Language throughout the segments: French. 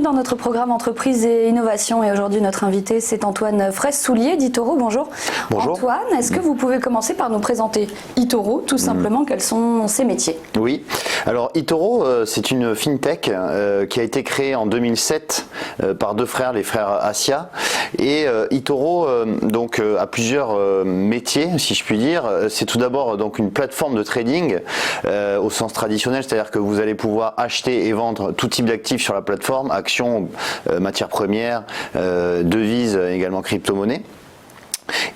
dans notre programme Entreprise et Innovation et aujourd'hui notre invité c'est Antoine Fraisse-Soulier d'eToro. Bonjour. Bonjour. Antoine, est-ce que vous pouvez commencer par nous présenter eToro, tout simplement, quels sont ses métiers? Oui, alors eToro c'est une fintech qui a été créée en 2007 par deux frères, les frères Assia, et eToro donc a plusieurs métiers si je puis dire. C'est tout d'abord donc une plateforme de trading au sens traditionnel, c'est-à-dire que vous allez pouvoir acheter et vendre tout type d'actifs sur la plateforme, actions, matières premières, devises, également crypto-monnaies.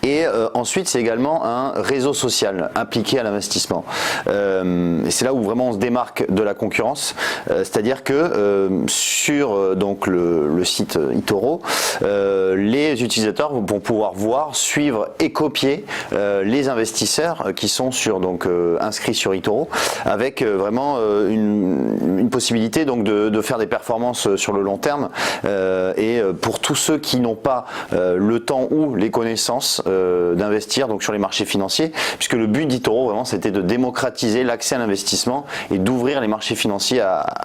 Et ensuite c'est également un réseau social impliqué à l'investissement. Et c'est là où vraiment on se démarque de la concurrence, c'est-à-dire que sur donc le site eToro, les utilisateurs vont pouvoir voir, suivre et copier les investisseurs qui sont inscrits sur eToro, avec vraiment une possibilité donc de faire des performances sur le long terme. Et pour tous ceux qui n'ont pas le temps ou les connaissances d'investir donc sur les marchés financiers, puisque le but d'eToro vraiment c'était de démocratiser l'accès à l'investissement et d'ouvrir les marchés financiers à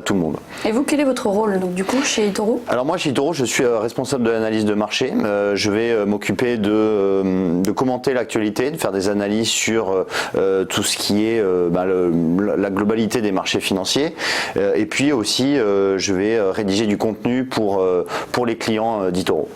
tout le monde. Et vous, quel est votre rôle donc du coup chez eToro? Alors moi chez eToro je suis responsable de l'analyse de marché. Je vais m'occuper de commenter l'actualité, de faire des analyses sur tout ce qui est la globalité des marchés financiers, et puis aussi je vais rédiger du contenu pour les clients d'eToro.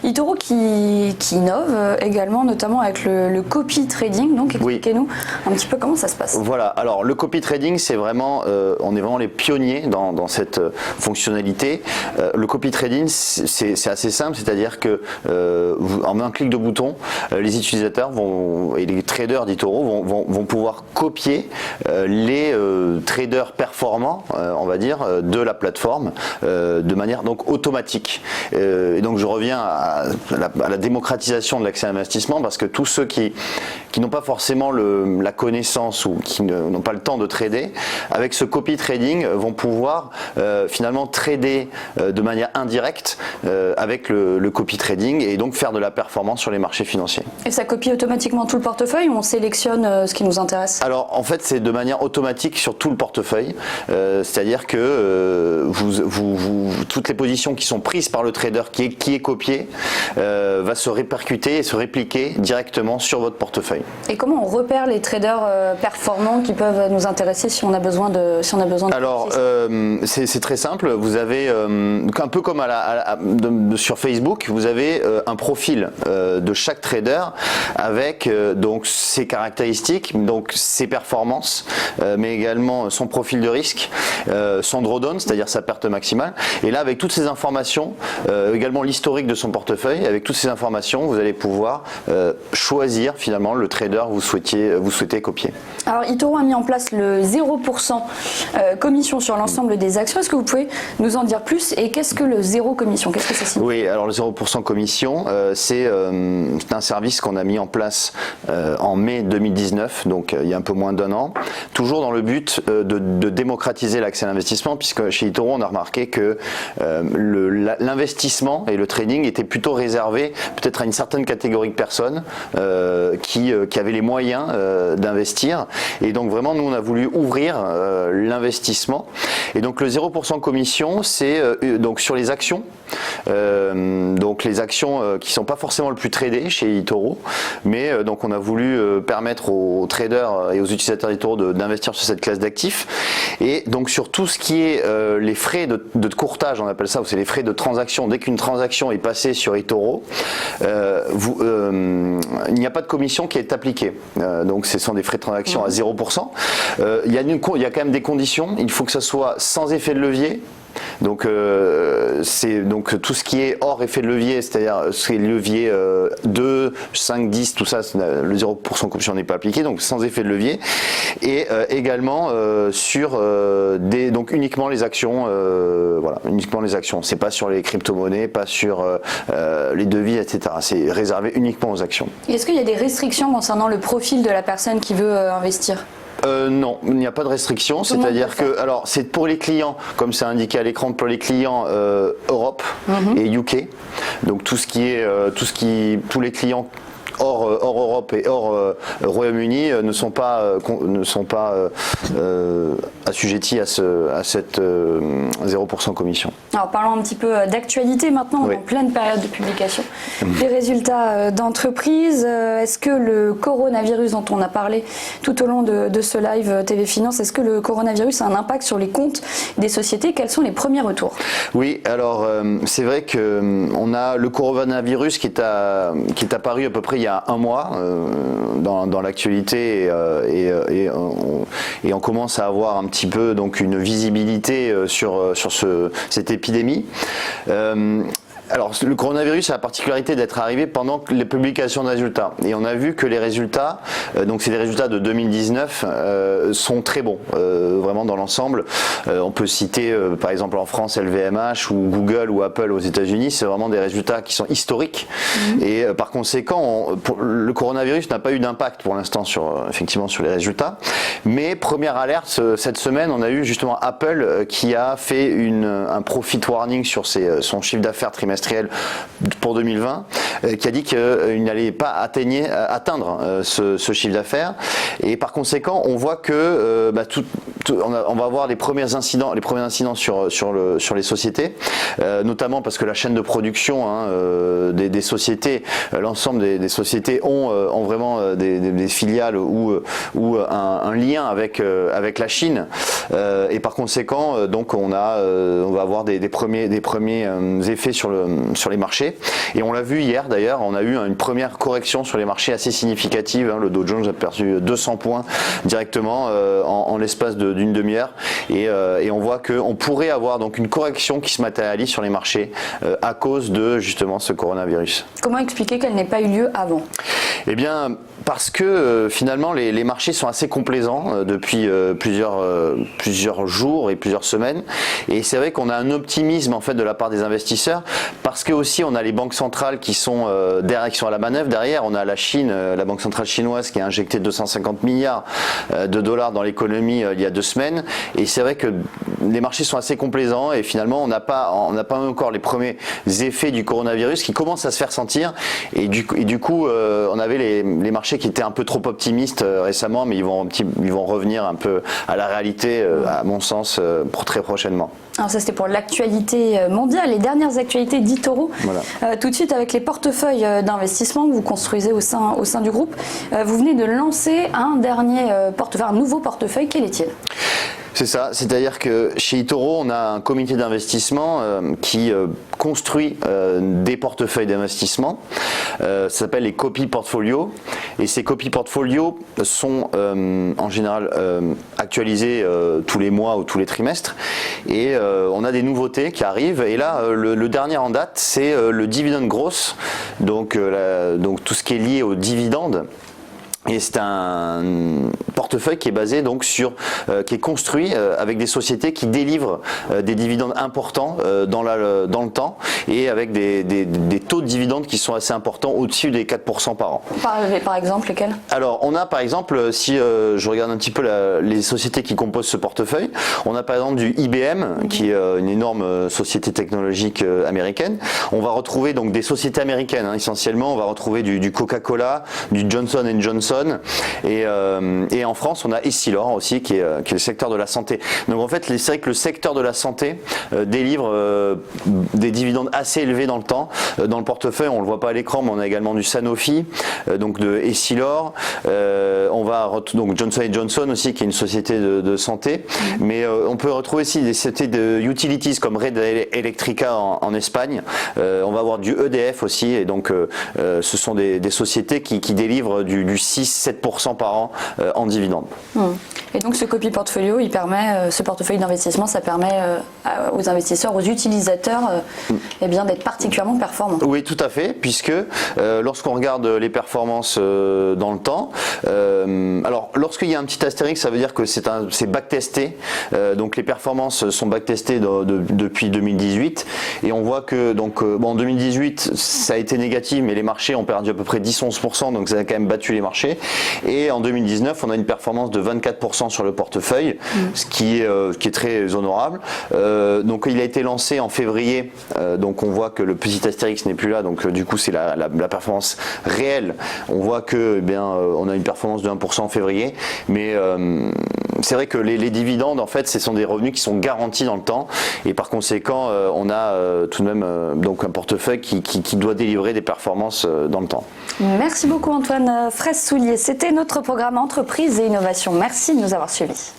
eToro qui innove également, notamment avec le copy trading, donc expliquez-nous un petit peu comment ça se passe. Voilà, alors le copy trading c'est vraiment, on est vraiment les pionniers dans cette fonctionnalité. Le copy trading c'est assez simple, c'est-à-dire que en un clic de bouton, les utilisateurs et les traders d'eToro vont pouvoir copier les traders performants, on va dire, de la plateforme de manière donc automatique. Et donc je reviens à la démocratisation de l'accès à l'investissement, parce que tous ceux qui n'ont pas forcément la connaissance ou qui n'ont pas le temps de trader, avec ce copy trading vont pouvoir finalement trader de manière indirecte avec le copy trading et donc faire de la performance sur les marchés financiers. Et ça copie automatiquement tout le portefeuille ou on sélectionne ce qui nous intéresse? Alors en fait c'est de manière automatique sur tout le portefeuille, c'est-à-dire que toutes les positions qui sont prises par le trader qui est copié va se répercuter et se répliquer directement sur votre portefeuille. Et comment on repère les traders performants qui peuvent nous intéresser si on a besoin de Alors c'est très simple, vous avez un peu comme sur Facebook, vous avez un profil de chaque trader avec donc ses caractéristiques, donc ses performances, mais également son profil de risque, son drawdown, c'est-à-dire sa perte maximale. Et là avec toutes ces informations, également l'historique de son portefeuille, avec toutes ces informations, vous allez pouvoir choisir finalement le trader que vous souhaitez copier. Alors eToro a mis en place le 0% commission sur l'ensemble des actions. Est-ce que vous pouvez nous en dire plus et qu'est-ce que le 0 commission? Qu'est-ce que ça signifie? Oui, alors le 0% commission, c'est un service qu'on a mis en place en mai 2019, donc il y a un peu moins d'un an, toujours dans le but de démocratiser l'accès à l'investissement, puisque chez eToro on a remarqué que l'investissement et le trading étaient plutôt réservés peut-être à une certaine catégorie de personnes qui avaient les moyens d'investir, et donc vraiment nous on a voulu ouvrir l'investissement, et donc le 0% commission c'est donc sur les actions, donc les actions qui sont pas forcément le plus tradées chez eToro, mais donc on a voulu permettre aux traders et aux utilisateurs d'eToro d'investir sur cette classe d'actifs, et donc sur tout ce qui est les frais de courtage, on appelle ça, ou c'est les frais de transaction. Dès qu'une transaction est passée sur eToro, il n'y a pas de commission qui est appliquée, donc ce sont des frais de transaction à 0%. Il y a quand même des conditions, il faut que ça soit sans effet de levier. Donc c'est donc tout ce qui est hors effet de levier, c'est-à-dire ces leviers 2, 5, 10, tout ça, le 0% commission n'est pas appliqué, donc sans effet de levier. Et également sur donc uniquement les actions, voilà, uniquement les actions. C'est pas sur les crypto-monnaies, pas sur les devises, etc. C'est réservé uniquement aux actions. Est-ce qu'il y a des restrictions concernant le profil de la personne qui veut investir? Non, il n'y a pas de restriction, c'est-à-dire que, alors c'est pour les clients, comme c'est indiqué à l'écran, pour les clients Europe et UK, donc tous les clients hors Europe et hors Royaume-Uni ne sont pas assujettis à cette 0% commission. Alors parlons un petit peu d'actualité maintenant, on est en pleine période de publication des résultats d'entreprise. Est-ce que le coronavirus dont on a parlé tout au long de ce live TV Finance, est-ce que le coronavirus a un impact sur les comptes des sociétés? Quels sont les premiers retours? Oui, alors c'est vrai qu'on a le coronavirus qui est apparu à peu près il y a un mois dans l'actualité et on commence à avoir un petit peu donc une visibilité sur cette épidémie. Alors, le coronavirus a la particularité d'être arrivé pendant les publications de résultats. Et on a vu que les résultats, donc c'est les résultats de 2019, sont très bons, vraiment dans l'ensemble. On peut citer, par exemple, en France, LVMH ou Google ou Apple aux États-Unis. C'est vraiment des résultats qui sont historiques. Et par conséquent, le coronavirus n'a pas eu d'impact pour l'instant effectivement sur les résultats. Mais première alerte, cette semaine, on a eu justement Apple qui a fait un profit warning sur son chiffre d'affaires trimestriel pour 2020, qui a dit qu'il n'allait pas atteindre ce chiffre d'affaires, et par conséquent on voit que on va avoir les premiers incidents sur les sociétés, notamment parce que la chaîne de production des sociétés, l'ensemble des sociétés ont vraiment des filiales ou un lien avec la Chine, et par conséquent donc on va avoir des premiers effets sur les marchés, et on l'a vu hier d'ailleurs, on a eu une première correction sur les marchés assez significative. Le Dow Jones a perdu 200 points directement en l'espace d'une demi-heure, et on voit qu'on pourrait avoir donc une correction qui se matérialise sur les marchés à cause de justement ce coronavirus. Comment expliquer qu'elle n'ait pas eu lieu avant? Eh bien, parce que finalement les marchés sont assez complaisants depuis plusieurs jours et plusieurs semaines, et c'est vrai qu'on a un optimisme en fait de la part des investisseurs, parce que aussi on a les banques centrales qui sont derrière, qui sont à la manœuvre. Derrière, on a la Chine, la banque centrale chinoise qui a injecté 250 milliards de dollars dans l'économie il y a 2 semaines, et c'est vrai que les marchés sont assez complaisants, et finalement on n'a pas encore les premiers effets du coronavirus qui commencent à se faire sentir, et du coup on avait les marchés qui étaient un peu trop optimistes récemment, mais ils vont revenir un peu à la réalité, à mon sens, pour très prochainement. Alors ça, c'était pour l'actualité mondiale. Les dernières actualités d'eToro. Voilà. Tout de suite, avec les portefeuilles d'investissement que vous construisez au sein du groupe, vous venez de lancer un nouveau portefeuille. Quel est-il ? C'est ça, c'est-à-dire que chez eToro, on a un comité d'investissement qui construit des portefeuilles d'investissement. Ça s'appelle les copy portfolio, et ces copy portfolio sont en général actualisés tous les mois ou tous les trimestres, et on a des nouveautés qui arrivent, et là le dernier en date, c'est le dividend growth, donc tout ce qui est lié aux dividendes. Et c'est un portefeuille qui est basé donc qui est construit avec des sociétés qui délivrent des dividendes importants dans le temps, et avec des taux de dividendes qui sont assez importants, au-dessus des 4% par an. Par exemple, lesquels ? Alors on a par exemple, si je regarde un petit peu les sociétés qui composent ce portefeuille, on a par exemple du IBM, qui est une énorme société technologique américaine. On va retrouver donc des sociétés américaines, essentiellement. On va retrouver du Coca-Cola, du Johnson & Johnson, et en France on a Essilor aussi, qui est le secteur de la santé. Donc en fait c'est vrai que le secteur de la santé délivre des dividendes assez élevés dans le temps. Dans le portefeuille, on le voit pas à l'écran, mais on a également du Sanofi, donc de Essilor, on va donc Johnson & Johnson aussi, qui est une société de santé, mais on peut retrouver aussi des sociétés de utilities comme Red Electrica en Espagne. On va avoir du EDF aussi, et donc ce sont des sociétés qui délivrent du 6-7% par an en dividendes. Et donc ce copy portfolio, ce portefeuille d'investissement, ça permet aux investisseurs, aux utilisateurs, d'être particulièrement performants. Oui, tout à fait, puisque lorsqu'on regarde les performances dans le temps, alors lorsqu'il y a un petit astérix, ça veut dire que c'est backtesté, donc les performances sont backtestées depuis 2018, et on voit que en 2018 ça a été négatif, mais les marchés ont perdu à peu près 10-11%, donc ça a quand même battu les marchés, et en 2019 on a une performance de 24% 1% sur le portefeuille, ce qui est très honorable. Donc il a été lancé en février, donc on voit que le petit astérix n'est plus là, donc du coup c'est la performance réelle. On voit que eh bien, on a une performance de 1% en février, mais c'est vrai que les dividendes en fait ce sont des revenus qui sont garantis dans le temps, et par conséquent on a tout de même donc un portefeuille qui doit délivrer des performances dans le temps. Merci beaucoup Antoine Fraisse-Soulier. C'était notre programme Entreprise et Innovation. Merci de nous avoir suivis.